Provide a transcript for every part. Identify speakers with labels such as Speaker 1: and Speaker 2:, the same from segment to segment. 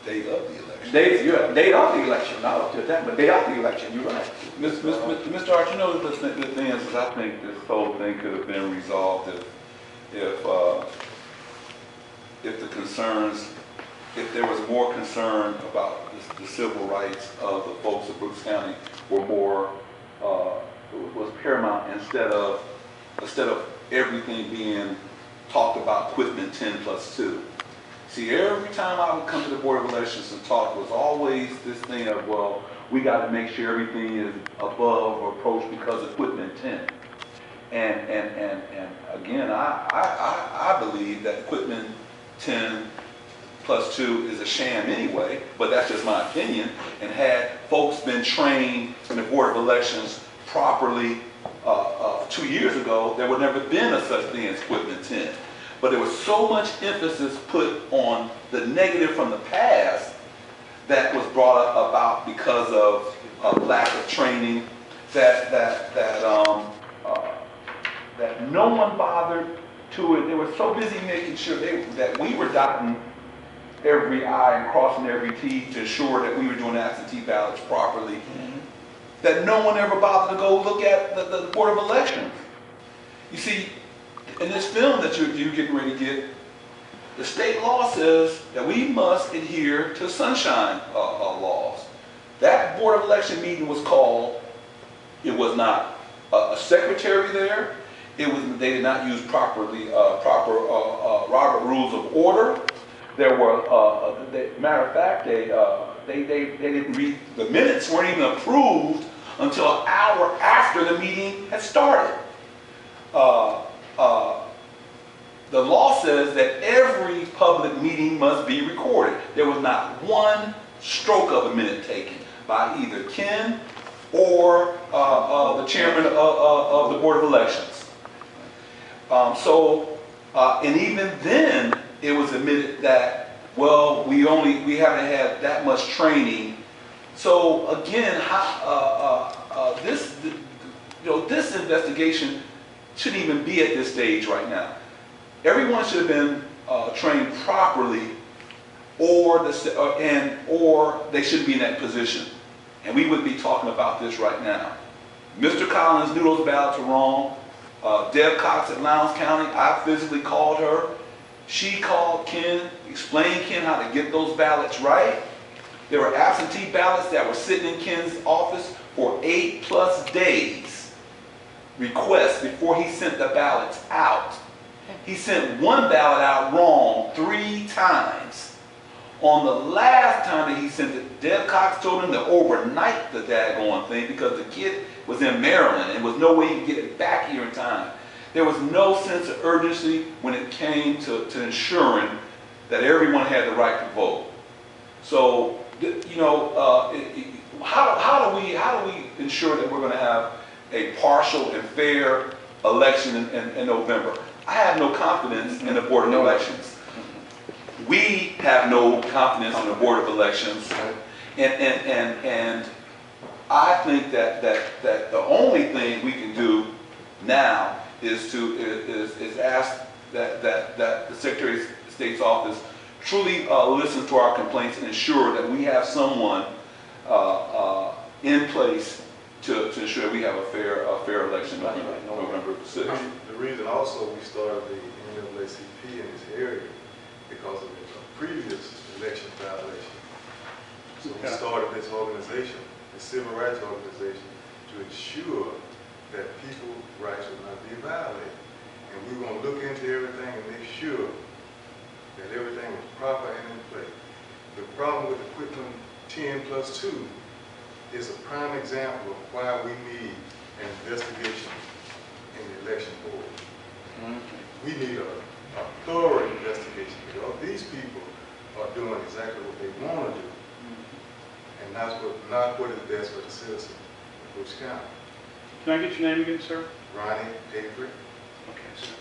Speaker 1: date of the election.
Speaker 2: Date of the election, not up to that, but date of the election, you're right.
Speaker 1: Mr. Arch, you know, the thing is, I think this whole thing could have been resolved if the concerns, if there was more concern about the civil rights of the folks of Brooks County were more, was paramount instead of everything being talked about Quitman 10+2. See, every time I would come to the Board of Elections and talk, was always this thing of, well, we got to make sure everything is above or approached because of Quitman 10. And again, I believe that Quitman 10+2 is a sham anyway, but that's just my opinion. And had folks been trained in the Board of Elections properly 2 years ago, there would never been a such thing as Quitman 10. But there was so much emphasis put on the negative from the past that was brought about because of lack of training, that no one bothered to it. They were so busy making sure that we were dotting every I and crossing every T to ensure that we were doing absentee ballots properly, that no one ever bothered to go look at the Board of Elections. You see, in this film that you're getting ready to get, the state law says that we must adhere to sunshine laws. That Board of Election meeting was called. It was not a secretary there. They did not use proper Robert Rules of Order. There were, matter of fact, they didn't read, the minutes weren't even approved until an hour after the meeting had started. The law says that every public meeting must be recorded. There was not one stroke of a minute taken by either Ken or the chairman of the Board of Elections. And even then, it was admitted that, well, we haven't had that much training. So again, this investigation shouldn't even be at this stage right now. Everyone should have been trained properly, or they shouldn't be in that position. And we would be talking about this right now. Mr. Collins knew those ballots were wrong. Deb Cox at Lowndes County, I physically called her. She called Ken, explained Ken how to get those ballots right. There were absentee ballots that were sitting in Ken's office for 8+ days, requests before he sent the ballots out. He sent one ballot out wrong 3 times. On the last time that he sent it, Deb Cox told him to overnight the daggone thing because the kid was in Maryland and there was no way he could get it back here in time. There was no sense of urgency when it came to ensuring that everyone had the right to vote. So, you know, how do we ensure that we're going to have a partial and fair election in November? I have no confidence in the Board of Elections. We have no confidence in the Board of Elections, and I think that the only thing we can do now is ask that the Secretary of State's office truly listen to our complaints and ensure that we have someone in place to ensure that we have a fair election on November 6th.
Speaker 3: The reason also we started the NAACP in this area because of a previous election violation. So we started this organization, the civil rights organization, to ensure that people's rights would not be violated. And we were going to look into everything and make sure that everything was proper and in place. The problem with the Quitman 10+2 is a prime example of why we need an investigation in the election board. We need a thorough investigation because these people are doing exactly what they want to do, and not what is best for the citizens of Brooks County.
Speaker 4: Can I get your name again, sir?
Speaker 3: Ronnie Avery.
Speaker 4: Okay, sir.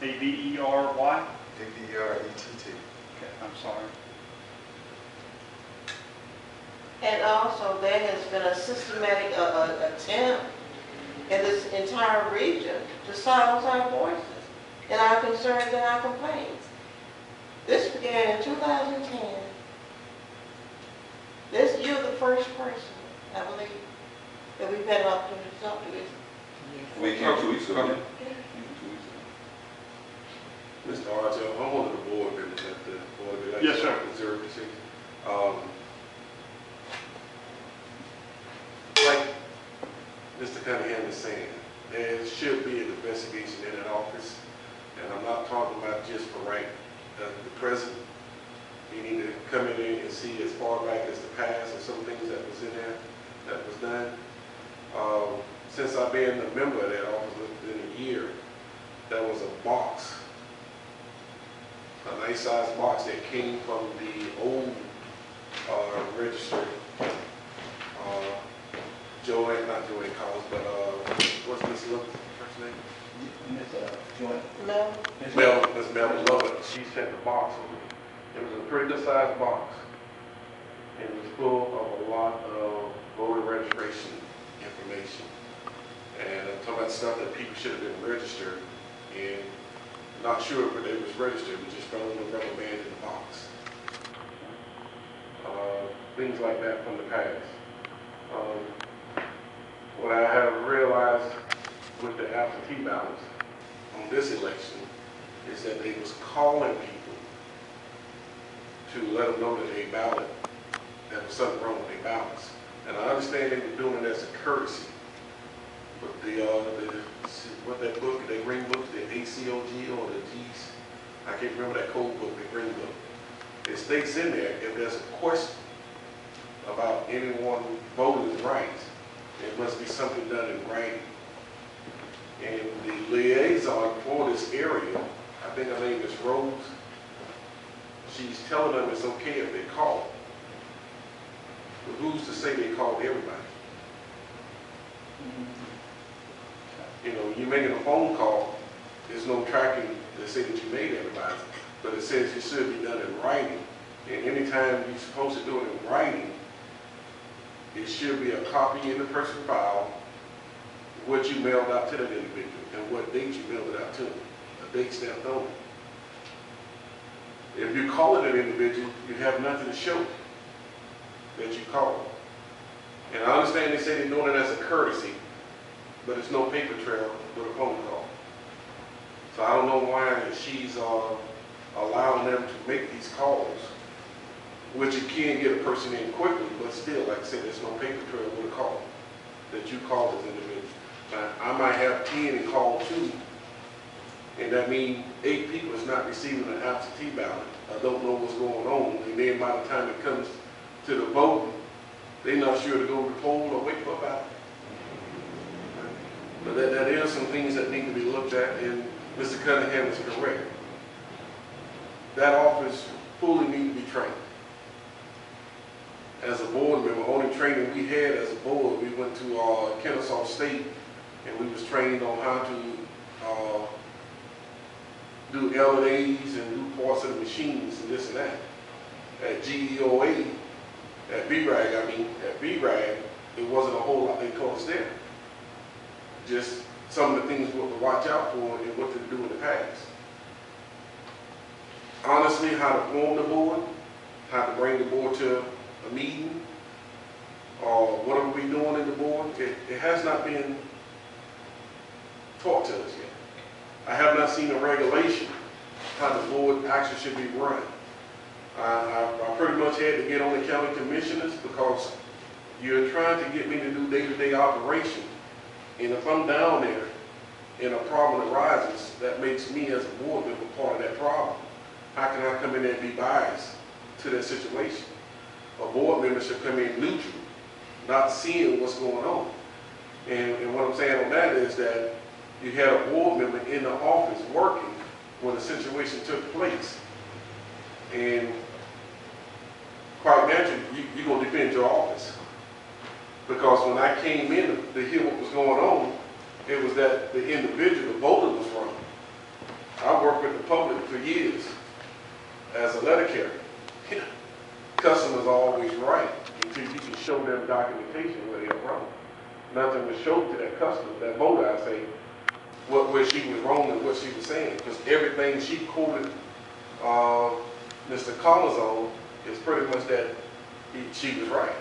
Speaker 4: A-V-E-R-Y?
Speaker 3: A-V-E-R-E-T-T.
Speaker 4: Okay, I'm sorry.
Speaker 5: And also, there has been a systematic attempt in this entire region to silence our voices and our concerns and our complaints. This Yeah, in 2010. You're the first person, I believe, that we've had an opportunity to talk to this.
Speaker 1: We came 2 weeks ago.
Speaker 3: Come.
Speaker 1: Yeah. Came 2 weeks ago.
Speaker 3: Mr. Archer, I'm one of the board members at the Board of Elections.
Speaker 4: Yes, sir.
Speaker 3: Missouri City. Like Mr. Cunningham is saying, there should be an investigation in that office, and I'm not talking about just for right the present. You need to come in there and see as far back as the past and some things that was in there that was done. Since I've been a member of that office within a year, there was a box, a nice sized box that came from the old register. Not Joanne Collins, but what's Miss Love's first name?
Speaker 5: No?
Speaker 3: Miss Mel Lovett. She sent the box over. It was a pretty good sized box. And it was full of a lot of voter registration information. And I'm talking about stuff that people should have been registered and not sure if they was registered, but just throwing the rubber band in the box. Things like that from the past. What I have realized with the absentee ballots on this election is that they was calling people to let them know that they ballot, there was something wrong with their ballots. And I understand they were doing it as a courtesy. But what that book, that green book, the ACOG or the G's, I can't remember that code book, the green book. It states in there, if there's a question about anyone voting rights, it must be something done in writing. And the liaison for this area, I think her name is Rose, she's telling them it's okay if they call. But who's to say they called everybody? You know, you're making a phone call, there's no tracking to say that you made everybody, but it says it should be done in writing. And anytime you're supposed to do it in writing, it should be a copy in the person's file, what you mailed out to that individual, and what date you mailed it out to them, a date stamped on it. If you call it an individual, you have nothing to show that you called. And I understand they say they're doing it as a courtesy, but it's no paper trail with a phone call. So I don't know why she's allowing them to make these calls, which you can get a person in quickly, but still, like I said, there's no paper trail with a call that you called as an individual. Now, I might have 10 and call 2, and that means 8 people is not receiving an absentee ballot. I don't know what's going on, and then by the time it comes to the voting, they're not sure to go to the poll or wait for a ballot. But that is some things that need to be looked at, and Mr. Cunningham is correct. That office fully needs to be trained. As a board member, only training we had as a board, we went to Kennesaw State, and we was trained on how to do LNAs and do parts of the machines and this and that. At GEOA, at B.R.A.G., at B.R.A.G., it wasn't a whole lot they taught us there. Just some of the things what to watch out for and what to do in the past. Honestly, how to form the board, how to bring the board to a meeting, or what are we doing in the board, it has not been taught to us yet. I have not seen a regulation how the board actually should be run. I pretty much had to get on the county commissioners because you're trying to get me to do day-to-day operation. And if I'm down there and a problem arises, that makes me as a board member part of that problem. How can I come in there and be biased to that situation? A board member should come in neutral, not seeing what's going on. And what I'm saying on that is that you had a board member in the office working when the situation took place. And quite naturally, you're going to defend your office. Because when I came in to hear what was going on, it was that the individual, the voter, was wrong. I worked with the public for years as a letter carrier. Customers are always right until you can show them documentation where they're wrong. Nothing was shown to that customer, that voter, I say, where she was wrong and what she was saying. Because everything she quoted
Speaker 6: Mr. Caller's on is pretty much that she was right.